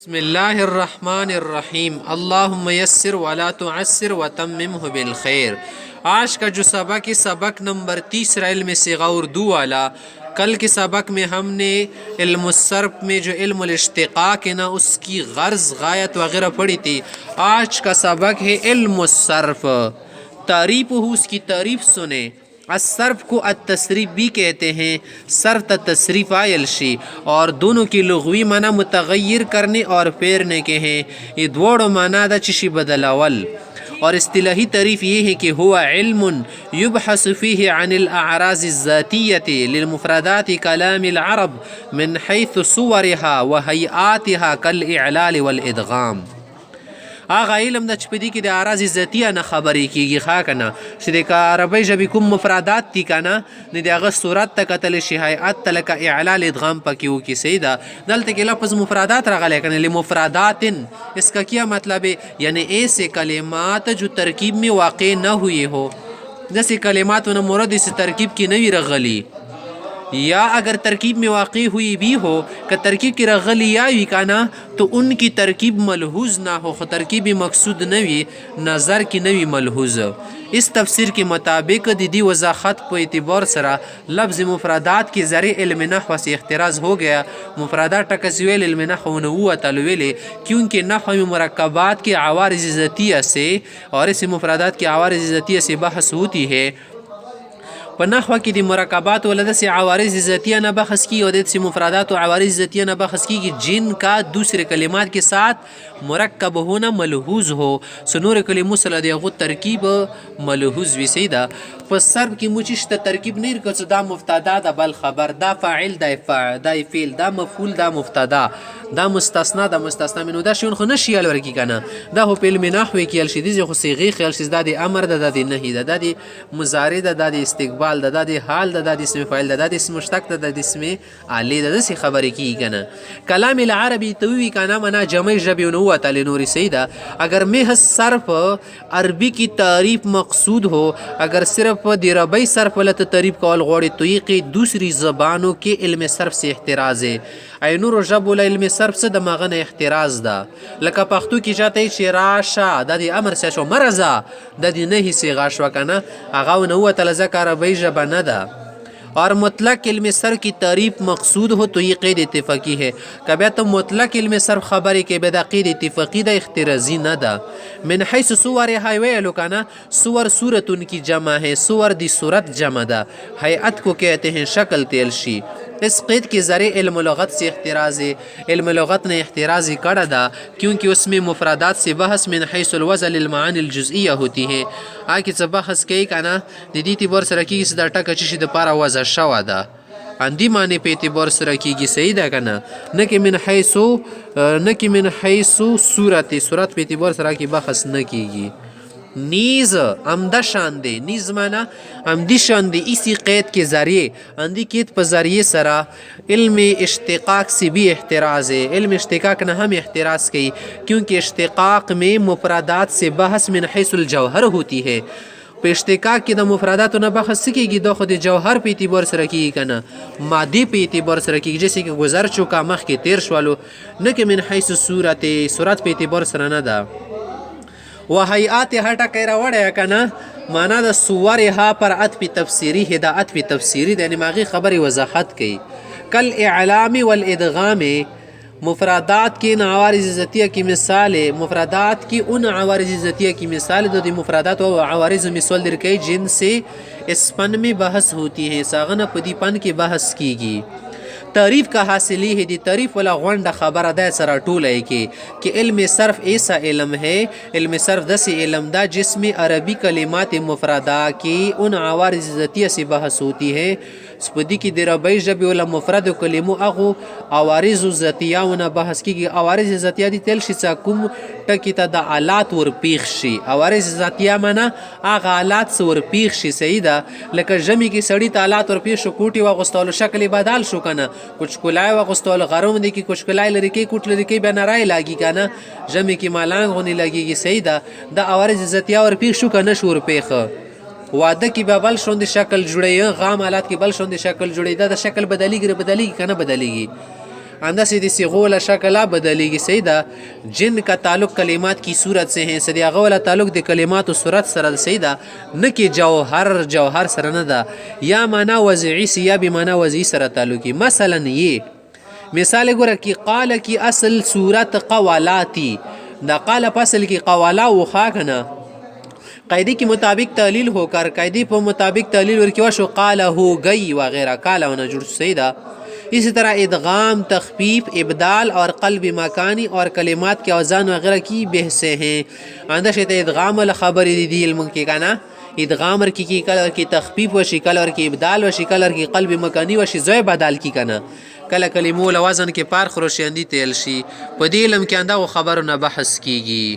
بسم الله الرحمن الرحیم اللهم یسر ولا تعسر وتممه بالخیر. آج کا جو سبق ہے سبق نمبر 30 علم صیغہ اردو والا. کل کے سبق میں ہم نے علم الصرف میں جو علم الاشتقاق ہے نا اس کی غرض غایت وغیرہ پڑھی تھی. آج کا سبق ہے علم الصرف. تعریف ہو اس کی تعریف سنیں. الصرف کو التصریف بھی کہتے ہیں. صرف تصریف آئل شی اور دونوں کی لغوی معنی متغیر کرنے اور پھیرنے کے ہیں. یہ دوڑ معنی دا چشی بدلاول. اور اصطلاحی تعریف یہ ہے کہ ہوا علم یبحث فیہ عن الاعراض الذاتیۃ للمفردات کلام العرب من حیث صورها وهیئاتها کالاعلال والادغام. هغه علم د چې په دې کې د اعراض ذاتیه نه خبرې کېږي ښه که نه چې د عربۍ ژبې کوم مفردات دي که نه نو د هغه صورت ته کتلی شي هیئت ته لکه اعلال ادغام پکې وکړي. صحیح ده. دلته کې لفظ مفردات راغلی که نه لمفردات اس کا کیا مطلب ہے یعنی ایسے کلمات جو ترکیب میں واقع نہ ہوئے ہو. جیسے کلمات و مورد اس ترکیب کی نوی رغلی یا اگر ترکیب میں واقع ہوئی بھی ہو کہ ترکیب کی رغلی یا وی کانا تو ان کی ترکیب ملحوظ نہ ہو. ترکیب مقصود نوی نظر کی نوی ملحوظ. اس تفسیر کے مطابق دی وضاحت په اعتبار سره لفظ مفردات کی ذریعہ علم نحو سے احتراز ہو گیا. مفردات ٹکسویل علم نحو نوو تلویلے کیونکہ نحو میں مرکبات کے عوارض ذاتیہ سے اور اس مفردات کے عوارض ذاتیہ سے بحث ہوتی ہے. په نحوه کې د مرکبات و داسې عوارض ذاتیه نه بحث کی اور داسې مفردات و عوارض ذاتیه نه بحث کیږي جن کا دوسرے کلمات کے ساتھ مرکب ہونا ملحوظ ہو. سنور کلمو سره د هغو ترکیب ملحوظ وي. صحیح ده. په صرف کې مو چې شته ترکیب نه ورکړو چې دا مبتدا ده بل خبر دا فاعل دا فعل دا مفعول دا مبتدا دا مستثنا دا مستثنا منو دا شیون خو نشي یال ورکی کنه. دا خو په علم نحو کې ال شي دي خو صيغه خیال شي دا د امر ده د نهي ده د مضارع ده د استقبال ده د حال ده د اسم فاعل ده د اسم مشتق ده د اسم علی ده د خبرې کی کنه. کلام العربی توی کنه منا جمع جبی نو تعالی نور. صحیح ده. اگر محض صرف عربی کی تعریف مقصود ہو اگر صرف دیربئی صرف ولت تعریف کول غوړي طریقې دوسری زبانوں کے علم صرف سے احتراز ہے. اینور جب ول علم صرف سے د مغنه احتراز ده. لکه پښتو کې چاته چې راشه د امر سه شو مرزا د نه سی غاښ وکنه هغه نو تل ذکر عربی جب نه ده. اور مطلق علم صرف کی تعریف مقصود ہو تو یہ قید اتفاقی ہے. کبھی تو مطلق علم صرف خبر کے بدا قید اتفاقی دا اخترازی نہ دا. من حیث صور ویلو کانا صور صورت ان کی جمع ہے. صور دی صورت جمع دا. حیعت کو کہتے ہیں شکل تلشی. اس قید کے ذریعے علم لغت سے احتراز ہے. علم لغت نے احتراز کڑا دا کیونکہ اس میں مفردات سے بحث من حیث الوضع للمعانی الجزئیہ ہوتی ہے. آکے سے بحث کئی کانا دیدی بور سرکی اس دا ٹکا چشی دا پارا وضع شوا دا اندی معنی پہ اعتبار سره کیږي. صحیح ده که نه. نه که من حیثو صورت پہ اعتبار سره کی بحث نه کیږي. نیز امده شانده نیز معنی امدی شانده اسی قید کے ذریعے اندی قید پر ذریعے سرا علم اشتقاق سے بھی احتراز ہے. علم اشتقاق نہ ہم احتراز کی کیونکہ اشتقاق میں مفردات سے بحث من حیث الجوہر ہوتی ہے. په اشتقاق کې د مفرداتو نه بحث کیږي د خود جوهر په اعتبار سره کیږي کنه مادي په اعتبار سره کیږي. جیسے کہ گزر چکا مخ کې تیر شوالو نه کې من حیث صورت په اعتبار سره نه ده. وهیئات هټه کیرا وړه کنه معنا د صور ها پر عطف تفسیری هدایت په تفسیری د نماغي خبر وضاحت کوي. کل اعلام والادغام مفردات کی ان عوارض ذاتیہ کی مثال ہے. مفردات کی ان عوارض ذاتیہ کی مثال دو دی مفردات و عوارض مثال درکئی جن سے اس پن میں بحث ہوتی ہے. ساغن پدی پن کی بحث کی گی. تعریف کا حاصلی ہے دی تعریف والا غونڈ خبر دا سرا ٹول ہے کہ علم صرف ایسا علم ہے. علم صرف دس علم دا جس میں عربی کلمات مفردہ کی ان عوارض ذاتیہ سے بحث ہوتی ہے. سپدی کی د ربی ژبې ولا مفرد کلمو اغو عوارض ذاتیه ونه بحث کیږي. عوارض ذاتیه دي تل شي کوم ټکی ته د آلات ور پیښ شي. عوارض ذاتیه معنا هغه آلات ور پیښ شي. صحیح ده. لکه ژمی کې سړی ته آلات ور پیښ شو کوټي واغستلو شکل بدل شو کنه کچ کولای واغستلو غروم دي کې کچ کولای لري کې کوټ لري کې بنرای لاګي کنه ژمی کې مالان غونی لګيږي. صحیح ده. د عوارض ذاتیه ور پیښ شو کنه شور پیښ واده کی به بل شوند شکل جوړي غام حالات کې بل شوند شکل جوړي دا د شکل بدلیږي کنه بدلیږي. اندازې د صيغو له شکله بدلیږي. صحیح ده. جن کا تعلق کلمات کی صورت سے ہیں صدی هغه والا تعلق د کلمات او صورت سره. صحیح ده. نه کې جوهر سره نه ده، یا معنا وضعی سی یا به معنا وضعی سره تعلقي. مثلا یہ مثال ګوره کی قال کی اصل صورت قوالاتی، دا قال په اصل کې قوالا وخا کنه قاعده کے مطابق تعلیل ہو کر قاعده په مطابق تعلیل ورکی شو قال هو گئی وغیرہ قال ونه جوړ. صحیح ده. اسی طرح ادغام، تخفیف، ابدال اور قلب مکانی اور کلمات کے اوزان وغیرہ کی بحثیں ہیں. اندر شته ادغام ول خبر دی علم کې کنا ادغام ور کی کلر کی تخفیف و شکل ور کی ابدال و شکل ور کی قلب مکانی و شی زوی بدل کی کنا کله کلمو له وزن کې پار خروشیندی تل شي. په دې علم کې انده خبرونه بحث کیږي.